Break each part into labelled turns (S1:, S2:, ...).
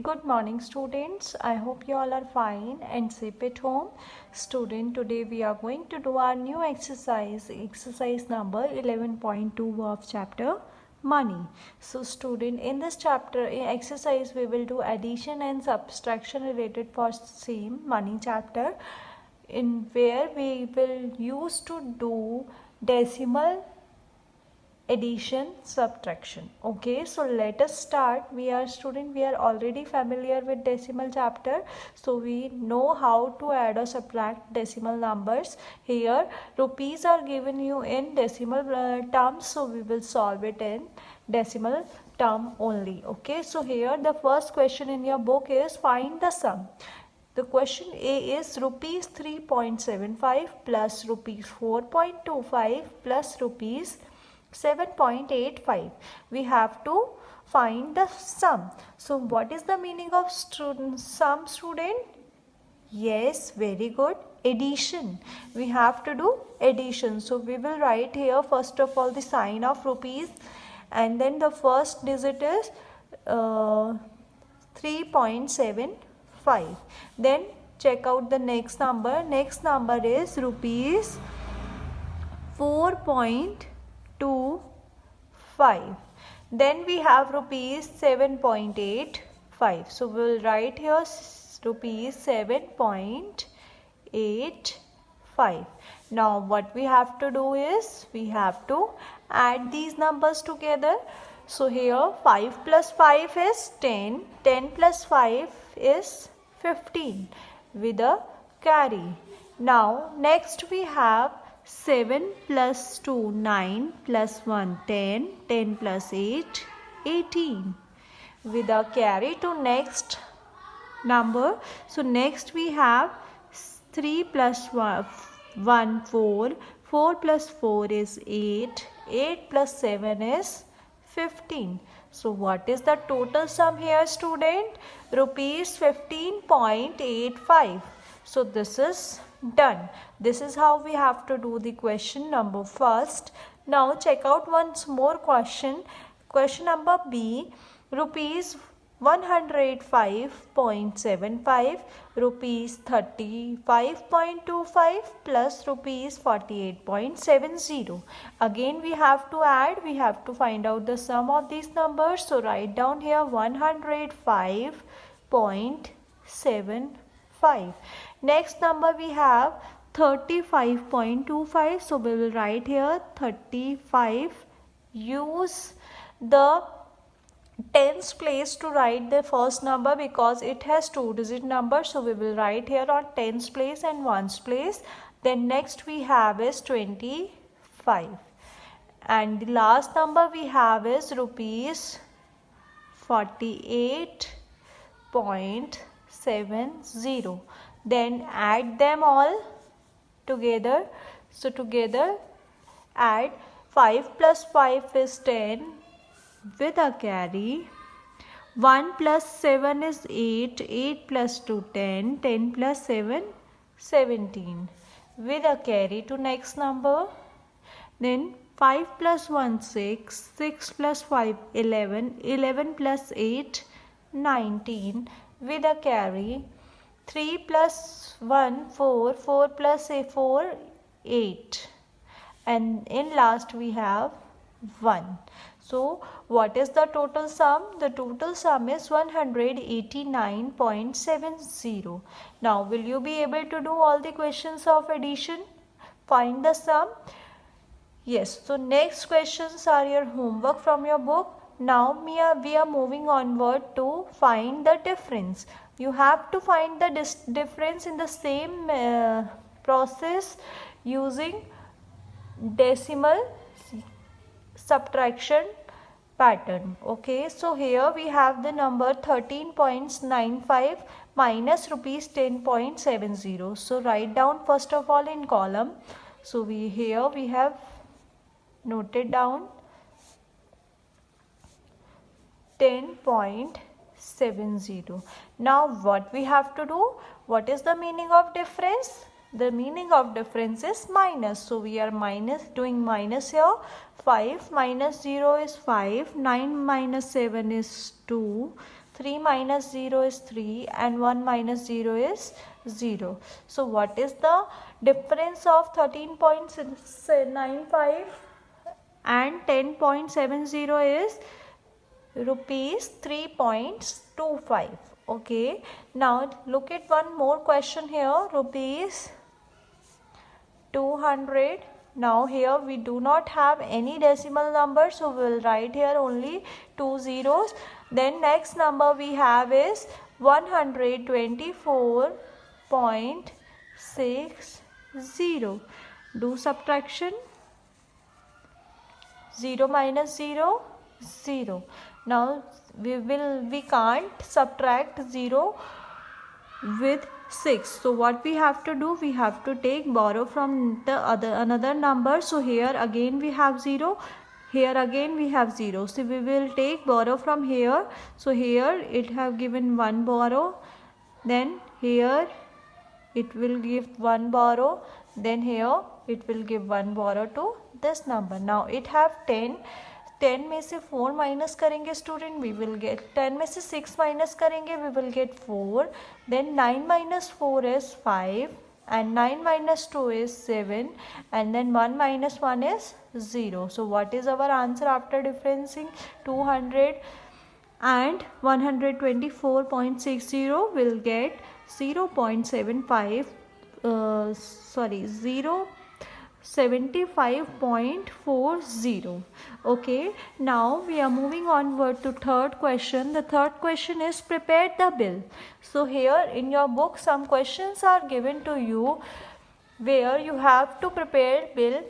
S1: Good morning students. I hope you all are fine and safe at home. Student, today we are going to do our new exercise number 11.2 of chapter money. So student, in this chapter exercise we will do addition and subtraction related for same money chapter, in where we will use to do decimal addition subtraction. Okay, so let us start. We are already familiar with decimal chapter, so we know how to add or subtract decimal numbers. Here rupees are given you in decimal terms, so we will solve it in decimal term only. Okay, so here the first question in your book is find the sum. The question A is rupees 3.75 plus rupees 4.25 plus rupees 7.85. We have to find the sum. So what is the meaning of sum, student? Yes, very good. Addition. We have to do addition. So we will write here first of all the sign of rupees, and then the first digit is 3.75. Then check out the next number. Next number is rupees 4.25. Then we have rupees 7.85. So we will write here rupees 7.85. Now what we have to do is we have to add these numbers together. So here 5 plus 5 is 10. 10 plus 5 is 15 with a carry. Now next we have 7 plus 2 9 plus 1 10. 10 plus 8 18 with a carry to next number. So next we have 3 plus 1 4. 4 plus 4 is 8. 8 plus 7 is 15. So what is the total sum here, student? Rupees 15.85. So this is done. This is how we have to do the question number first. Now check out once more question. Question number B. Rupees 105.75, rupees 35.25 plus rupees 48.70. Again we have to add, we have to find out the sum of these numbers. So write down here 105.75. Next number we have 35.25. So we will write here 35. Use the tens place to write the first number because it has two digit number. So we will write here on tens place and ones place. Then next we have is 25. And the last number we have is rupees 48.70. Then add them all together. So together add 5 plus 5 is 10 with a carry. 1 plus 7 is 8. 8 plus 2 10. 10 plus 7 17 with a carry to next number. Then 5 plus 1 6. 6 plus 5 11. 11 plus 8 19 with a carry. 3 plus 1 4. 4 plus a 4 8. And in last we have 1. So what is the total sum? The total sum is 189.70. Now will you be able to do all the questions of addition? Find the sum? Yes. So next questions are your homework from your book. Now we are moving onward to find the difference. You have to find the difference in the same process using decimal subtraction pattern. Okay, so here we have the number 13.95 minus rupees 10.70. So write down first of all in column. So we have noted down 10.70. Now what we have to do? What is the meaning of difference? The meaning of difference is minus. So we are doing minus here. 5 minus 0 is 5. 9 minus 7 is 2. 3 minus 0 is 3 and 1 minus 0 is 0. So what is the difference of 13.95 and 10.70 is rupees 3.25. Okay, now look at one more question here, rupees 200. Now here we do not have any decimal number, so we will write here only 2 zeros. Then next number we have is 124.60. Do subtraction. 0 minus 0, 0. Now we can't subtract 0 with 6. So what we have to do, we have to borrow from the another number. So here again we have 0, here again we have 0. So we will borrow from here. So here it have given 1 borrow, then here it will give 1 borrow, then here it will give 1 borrow to this number. Now it have 10 में से 4 minus करेंगे student, we will gate 10 में से 6 minus करेंगे, we will get 4. Then 9 minus 4 is 5 and 9 minus 2 is 7 and then 1 minus 1 is 0. So what is our answer after differencing 200 and 124.60? will get 0.75 75.40. Okay, now we are moving onward to third question. The third question is prepare the bill. So here in your book some questions are given to you where you have to prepare bill.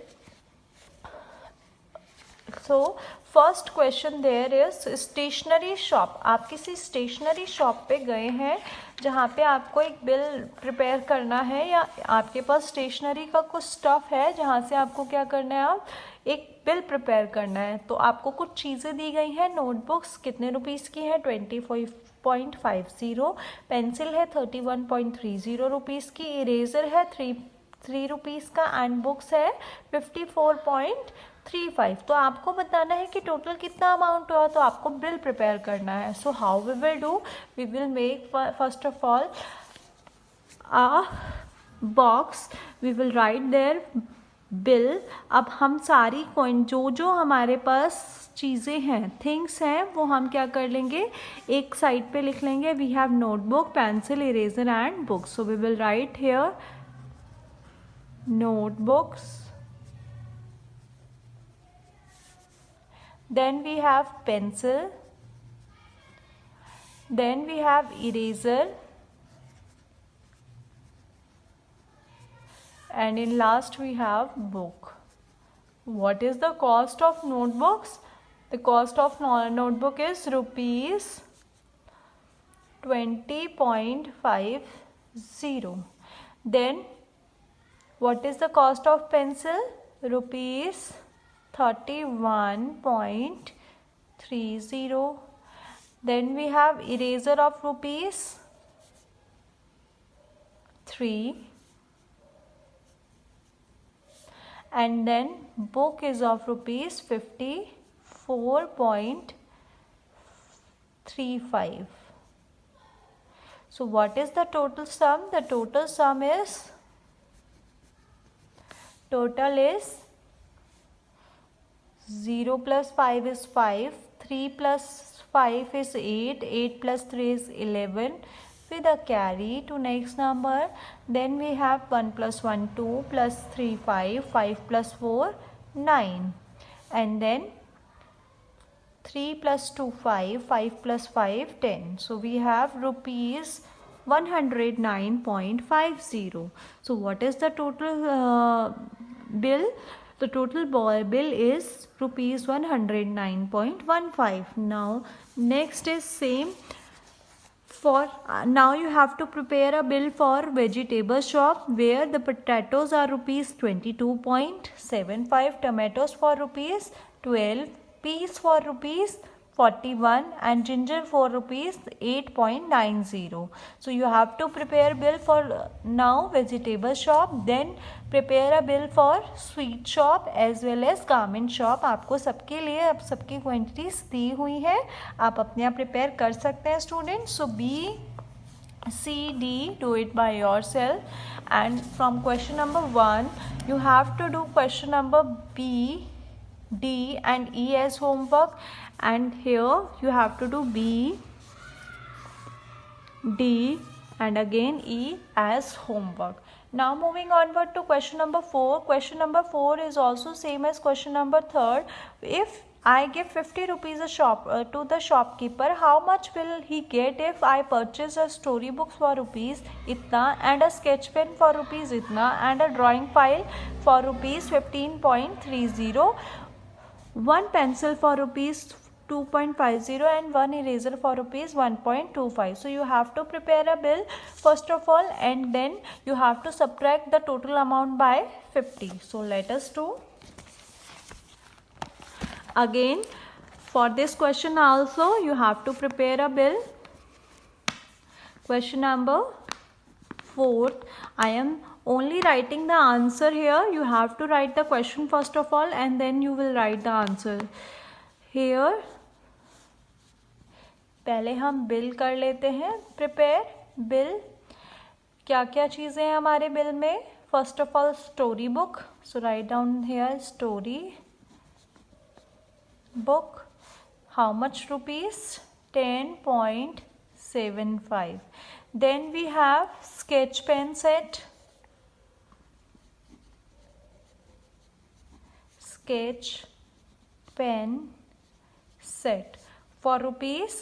S1: So first question there is stationery shop. आप किसी stationery shop पे गए हैं जहाँ पे आपको एक bill prepare करना है, या आपके पास स्टेशनरी का कुछ स्टफ है जहाँ से आपको क्या करना है, आप एक बिल प्रिपेयर करना है. तो आपको कुछ चीज़ें दी गई हैं. नोटबुक्स कितने रुपीज़ की है, 25.50. पेंसिल है 31.30 रुपीज़ की. इरेजर है 3 रुपीज़ का एंड बुक्स है 54.35. तो आपको बताना है कि टोटल कितना अमाउंट हुआ, तो आपको बिल प्रिपेयर करना है. So how we will do, we will make first of all a box, we will write there bill. अब हम सारी कॉइन जो हमारे पास चीज़ें हैं, थिंग्स हैं, वो हम क्या कर लेंगे, एक साइड पे लिख लेंगे. We have notebook, pencil, eraser and books. So we will write here notebooks, then we have pencil, then we have eraser, and in last we have book. What is the cost of notebooks? The cost of notebook is rupees 20.50. Then what is the cost of pencil? Rupees 31.30. Then we have eraser of rupees 3. And then book is of rupees 54.35. So what is the total sum? The total sum is, total is 0 plus 5 is 5, 3 plus 5 is 8, 8 plus 3 is 11 with a carry to next number. Then we have 1 plus 1 2 plus 3 5, 5 plus 4 9, and then 3 plus 2 5, 5 plus 5 10. So we have rupees 109.50. So what is the total bill? The total bill is rupees 109.15. Now next is same for now you have to prepare a bill for vegetable shop, where the potatoes are rupees 22.75, tomatoes for rupees 12, peas for rupees 41 and ginger 4 rupees 8.90. So you have to prepare bill for now vegetable shop, then prepare a bill for sweet shop as well as garment shop. आपको सबके लिए अब सबकी quantities दी हुई है, आप अपने आप प्रिपेयर कर सकते हैं students. So B C, D, do it by yourself. And from question number 1 you have to do question number B, D and E as homework, and here you have to do B, D and again E as homework. Now moving onward to question number 4. Question number 4 is also same as question number 3. If I give 50 rupees to the shopkeeper, how much will he get if I purchase a storybook for rupees itna and a sketch pen for rupees itna and a drawing file for rupees 15.30, one pencil for rupees 2.50 and one eraser for rupees 1.25. So you have to prepare a bill first of all and then you have to subtract the total amount by 50. So let us do. Again for this question also you have to prepare a bill. Question number 4, I am only writing the answer here. You have to write the question first of all and then you will write the answer. Here पहले हम bill कर लेते हैं. Prepare bill. क्या क्या चीज़ें हैं हमारे बिल में? First of all story book. So write down here story book. How much rupees? 10.75. Then we have sketch pen set. Sketch pen set for rupees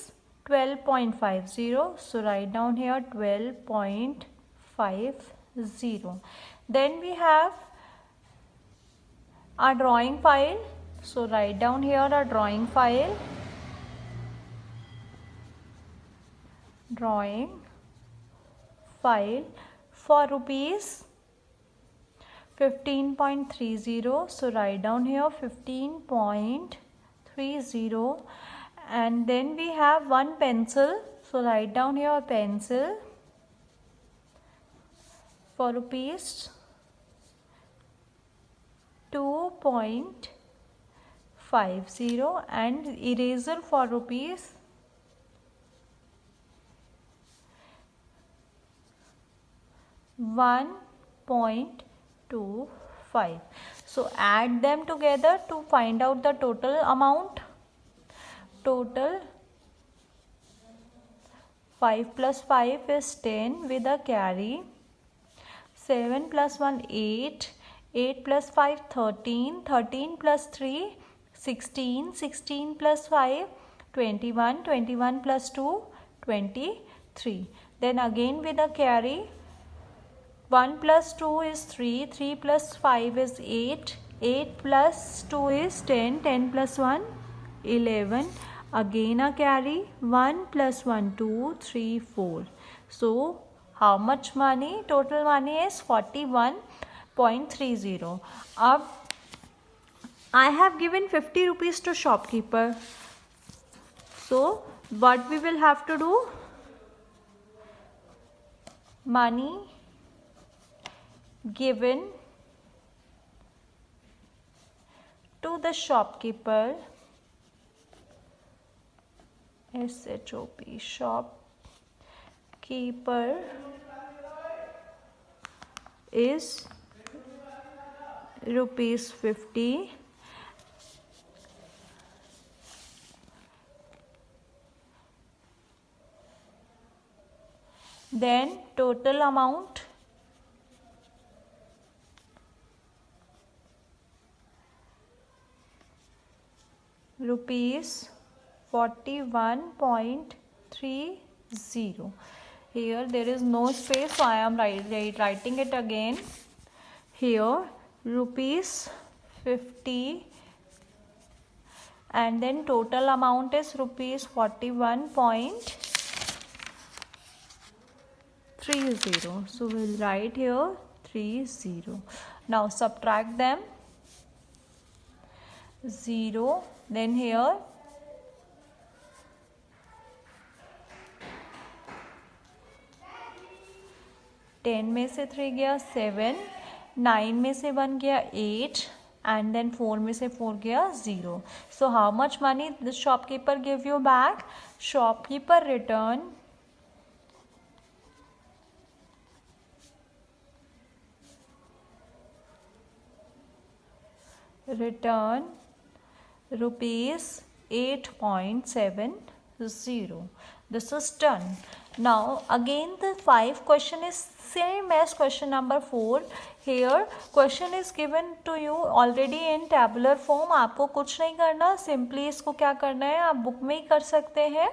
S1: 12.50. So write down here 12.50. Then we have our drawing file. So write down here a drawing file. Drawing file for rupees 15.30. So write down here 15.30. And then we have one pencil. So write down here a pencil for rupees 2.50 and eraser for rupees 1.25. So add them together to find out the total amount. Total 5 plus 5 is 10 with a carry. 7 plus 1 8. 8 plus 5 13. 13 plus 3 16. 16 plus 5 21. 21 plus 2 23. Then again with a carry. 1 plus 2 is 3. 3 plus 5 is 8. 8 plus 2 is 10. 10 plus 1 11. Again a carry. 1 plus 1 2 3 4. So how much money? Total money is 41.30. अब I have given 50 rupees to shopkeeper. So what we will have to do? Money given to the shopkeeper. SHOP shopkeeper is rupees 50. Then total amount rupees 41.30. Here there is no space, so I am writing it again. Here rupees 50 and then total amount is rupees 41.30. So we will write here 30. Now subtract them. 0. Then here 10 में से 3 गया 7, 9 में से 1 गया 8 and then 4 में से 4 गया 0. So how much money the shopkeeper give you back? Shopkeeper return rupees 8.70. This is done. Now again the 5 question is same as question number 4. Here question is given to you already in tabular form. आपको कुछ नहीं करना, simply इसको क्या करना है, आप book में ही कर सकते हैं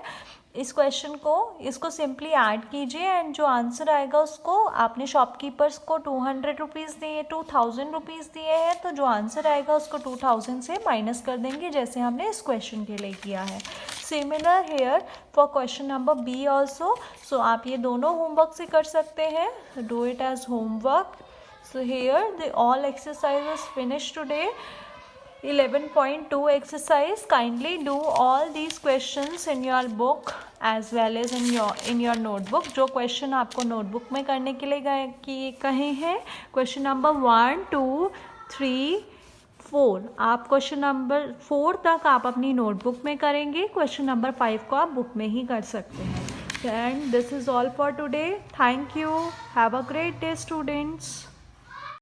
S1: इस क्वेश्चन को. इसको सिंपली ऐड कीजिए एंड जो आंसर आएगा उसको आपने शॉपकीपर्स को 200 रुपीज़ दिए, 2000 रुपीज़ दिए हैं, तो जो आंसर आएगा उसको 2000 से माइनस कर देंगे जैसे हमने इस क्वेश्चन के लिए किया है. Similar here for question number B also. So आप ये दोनों होमवर्क से कर सकते हैं. Do it as homework. So here the all exercises finish today. 11.2 exercise. Kindly do all these questions in your book as well as in your notebook. जो question आपको notebook में करने के लिए कहे हैं, क्वेश्चन नंबर 1, 2, 3, 4, आप क्वेश्चन नंबर 4 तक आप अपनी नोटबुक में करेंगे. क्वेश्चन नंबर 5 को आप बुक में ही कर सकते हैं. And this is all for today. Thank you. Have a great day students.